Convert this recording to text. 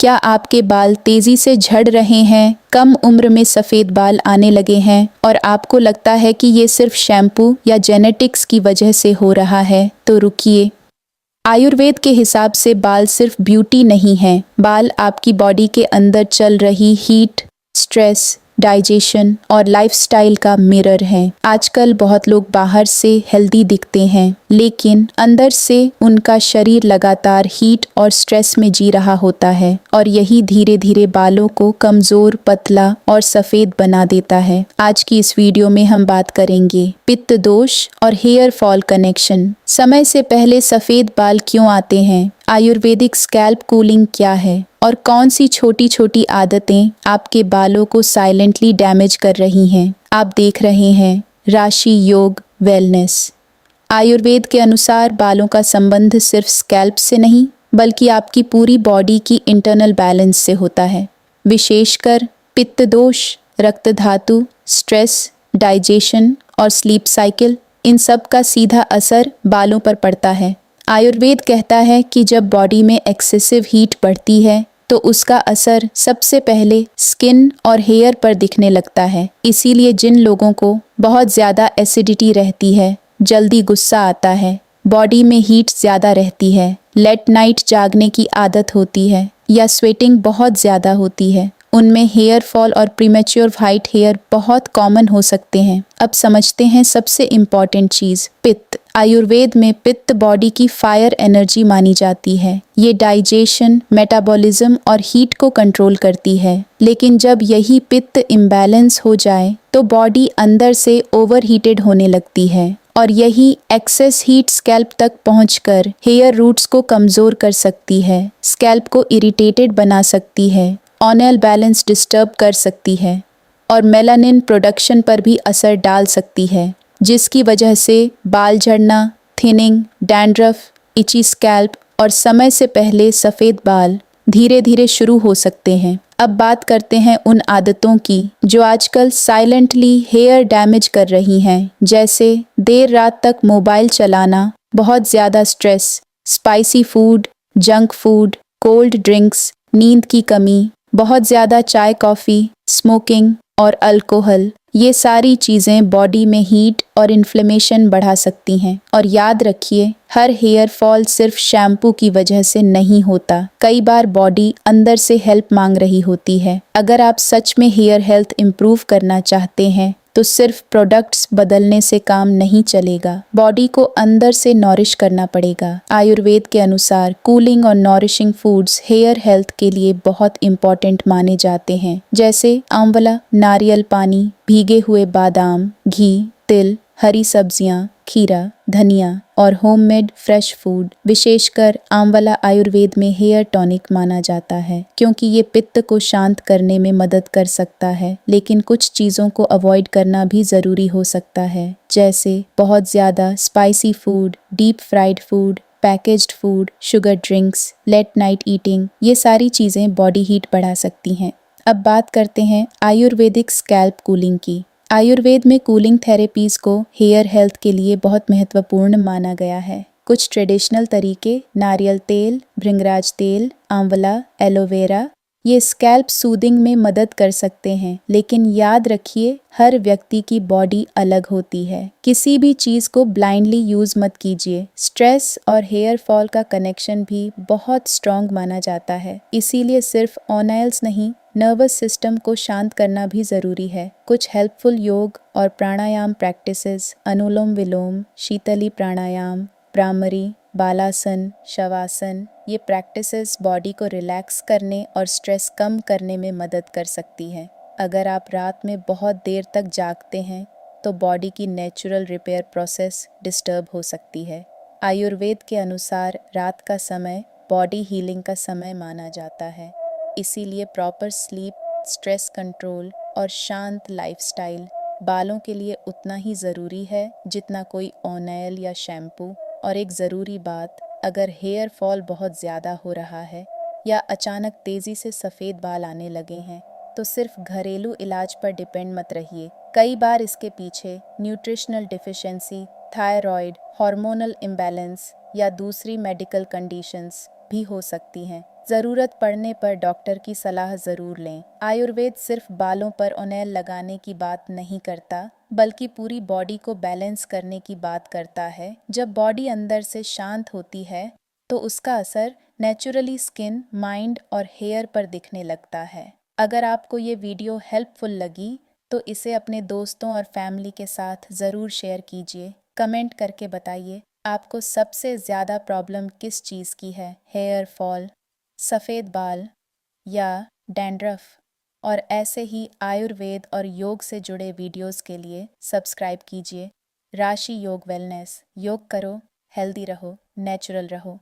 क्या आपके बाल तेजी से झड़ रहे हैं, कम उम्र में सफ़ेद बाल आने लगे हैं और आपको लगता है कि ये सिर्फ शैम्पू या जेनेटिक्स की वजह से हो रहा है? तो रुकिए। आयुर्वेद के हिसाब से बाल सिर्फ ब्यूटी नहीं है। बाल आपकी बॉडी के अंदर चल रही हीट, स्ट्रेस, डाइजेशन और लाइफस्टाइल का मिरर है। आजकल बहुत लोग बाहर से हेल्दी दिखते हैं, लेकिन अंदर से उनका शरीर लगातार हीट और स्ट्रेस में जी रहा होता है और यही धीरे धीरे बालों को कमजोर, पतला और सफेद बना देता है। आज की इस वीडियो में हम बात करेंगे पित्त दोष और हेयर फॉल कनेक्शन। समय से पहले सफेद बाल क्यों आते हैं? आयुर्वेदिक स्कैल्प कूलिंग क्या है और कौन सी छोटी छोटी आदतें आपके बालों को साइलेंटली डैमेज कर रही हैं? आप देख रहे हैं राशि योग वेलनेस। आयुर्वेद के अनुसार बालों का संबंध सिर्फ स्कैल्प से नहीं, बल्कि आपकी पूरी बॉडी की इंटरनल बैलेंस से होता है। विशेषकर पित्त दोष, रक्त धातु, स्ट्रेस, डाइजेशन और स्लीप साइकिल, इन सब का सीधा असर बालों पर पड़ता है। आयुर्वेद कहता है कि जब बॉडी में एक्सेसिव हीट बढ़ती है तो उसका असर सबसे पहले स्किन और हेयर पर दिखने लगता है। इसीलिए जिन लोगों को बहुत ज़्यादा एसिडिटी रहती है, जल्दी गुस्सा आता है, बॉडी में हीट ज़्यादा रहती है, लेट नाइट जागने की आदत होती है या स्वेटिंग बहुत ज़्यादा होती है, उनमें हेयर फॉल और प्रीमेच्योर वाइट हेयर बहुत कॉमन हो सकते हैं। अब समझते हैं सबसे इम्पॉर्टेंट चीज़, पित्त। आयुर्वेद में पित्त बॉडी की फायर एनर्जी मानी जाती है। ये डाइजेशन, मेटाबॉलिज्म और हीट को कंट्रोल करती है। लेकिन जब यही पित्त इम्बैलेंस हो जाए तो बॉडी अंदर से ओवरहीटेड होने लगती है और यही एक्सेस हीट स्कैल्प तक पहुंचकर हेयर रूट्स को कमज़ोर कर सकती है, स्कैल्प को इरिटेटेड बना सकती है, ऑर्नेल बैलेंस डिस्टर्ब कर सकती है और मेलानिन प्रोडक्शन पर भी असर डाल सकती है, जिसकी वजह से बाल झड़ना, थिनिंग, डैंड्रफ, इची स्कैल्प और समय से पहले सफ़ेद बाल धीरे धीरे शुरू हो सकते हैं। अब बात करते हैं उन आदतों की जो आजकल साइलेंटली हेयर डैमेज कर रही हैं, जैसे देर रात तक मोबाइल चलाना, बहुत ज़्यादा stress, spicy food, junk food, cold drinks, नींद की कमी, बहुत ज़्यादा चाय कॉफ़ी, स्मोकिंग और अल्कोहल। ये सारी चीज़ें बॉडी में हीट और इन्फ्लेमेशन बढ़ा सकती हैं। और याद रखिए, हर हेयर फॉल सिर्फ शैम्पू की वजह से नहीं होता। कई बार बॉडी अंदर से हेल्प मांग रही होती है। अगर आप सच में हेयर हेल्थ इम्प्रूव करना चाहते हैं तो सिर्फ प्रोडक्ट्स बदलने से काम नहीं चलेगा, बॉडी को अंदर से नॉरिश करना पड़ेगा। आयुर्वेद के अनुसार कूलिंग और नॉरिशिंग फूड्स हेयर हेल्थ के लिए बहुत इम्पॉर्टेंट माने जाते हैं, जैसे आंवला, नारियल पानी, भीगे हुए बादाम, घी, तिल, हरी सब्जियां, खीरा, धनिया और होममेड फ्रेश फूड। विशेषकर आंवला आयुर्वेद में हेयर टॉनिक माना जाता है, क्योंकि ये पित्त को शांत करने में मदद कर सकता है। लेकिन कुछ चीज़ों को अवॉइड करना भी ज़रूरी हो सकता है, जैसे बहुत ज़्यादा spicy food, deep fried food, packaged food, sugar drinks, late night eating. ये सारी चीज़ें बॉडी हीट बढ़ा सकती हैं। अब बात करते हैं आयुर्वेदिक स्कैल्प कूलिंग की। आयुर्वेद में कूलिंग थेरेपीज़ को हेयर हेल्थ के लिए बहुत महत्वपूर्ण माना गया है। कुछ ट्रेडिशनल तरीके, नारियल तेल, भृंगराज तेल, आंवला, एलोवेरा, ये स्कैल्प सूदिंग में मदद कर सकते हैं। लेकिन याद रखिए, हर व्यक्ति की बॉडी अलग होती है। किसी भी चीज़ को ब्लाइंडली यूज़ मत कीजिए। स्ट्रेस और हेयर फॉल का कनेक्शन भी बहुत स्ट्रॉन्ग माना जाता है। इसीलिए सिर्फ ऑनाइल्स नहीं, नर्वस सिस्टम को शांत करना भी ज़रूरी है। कुछ हेल्पफुल योग और प्राणायाम प्रैक्टिसेस, अनुलोम विलोम, शीतली प्राणायाम, भ्रामरी, बालासन, शवासन, ये प्रैक्टिसेस बॉडी को रिलैक्स करने और स्ट्रेस कम करने में मदद कर सकती हैं। अगर आप रात में बहुत देर तक जागते हैं तो बॉडी की नेचुरल रिपेयर प्रोसेस डिस्टर्ब हो सकती है। आयुर्वेद के अनुसार रात का समय बॉडी हीलिंग का समय माना जाता है। इसीलिए प्रॉपर स्लीप, स्ट्रेस कंट्रोल और शांत लाइफस्टाइल बालों के लिए उतना ही ज़रूरी है जितना कोई ऑनाइल या शैम्पू। और एक ज़रूरी बात, अगर हेयर फॉल बहुत ज़्यादा हो रहा है या अचानक तेज़ी से सफ़ेद बाल आने लगे हैं तो सिर्फ घरेलू इलाज पर डिपेंड मत रहिए। कई बार इसके पीछे nutritional deficiency, thyroid, hormonal imbalance या दूसरी मेडिकल कंडीशंस भी हो सकती हैं। ज़रूरत पड़ने पर डॉक्टर की सलाह ज़रूर लें। आयुर्वेद सिर्फ बालों पर ओनेल लगाने की बात नहीं करता, बल्कि पूरी बॉडी को बैलेंस करने की बात करता है। जब बॉडी अंदर से शांत होती है, तो उसका असर नेचुरली स्किन, माइंड और हेयर पर दिखने लगता है। अगर आपको ये वीडियो हेल्पफुल लगी, तो इसे अपने दोस्तों और फैमिली के साथ ज़रूर शेयर कीजिए। कमेंट करके बताइए आपको सबसे ज़्यादा प्रॉब्लम किस चीज़ की है, हेयर फॉल, सफ़ेद बाल या डैंड्रफ। और ऐसे ही आयुर्वेद और योग से जुड़े वीडियोस के लिए सब्सक्राइब कीजिए राशि योग वेलनेस। योग करो, हेल्दी रहो, नेचुरल रहो।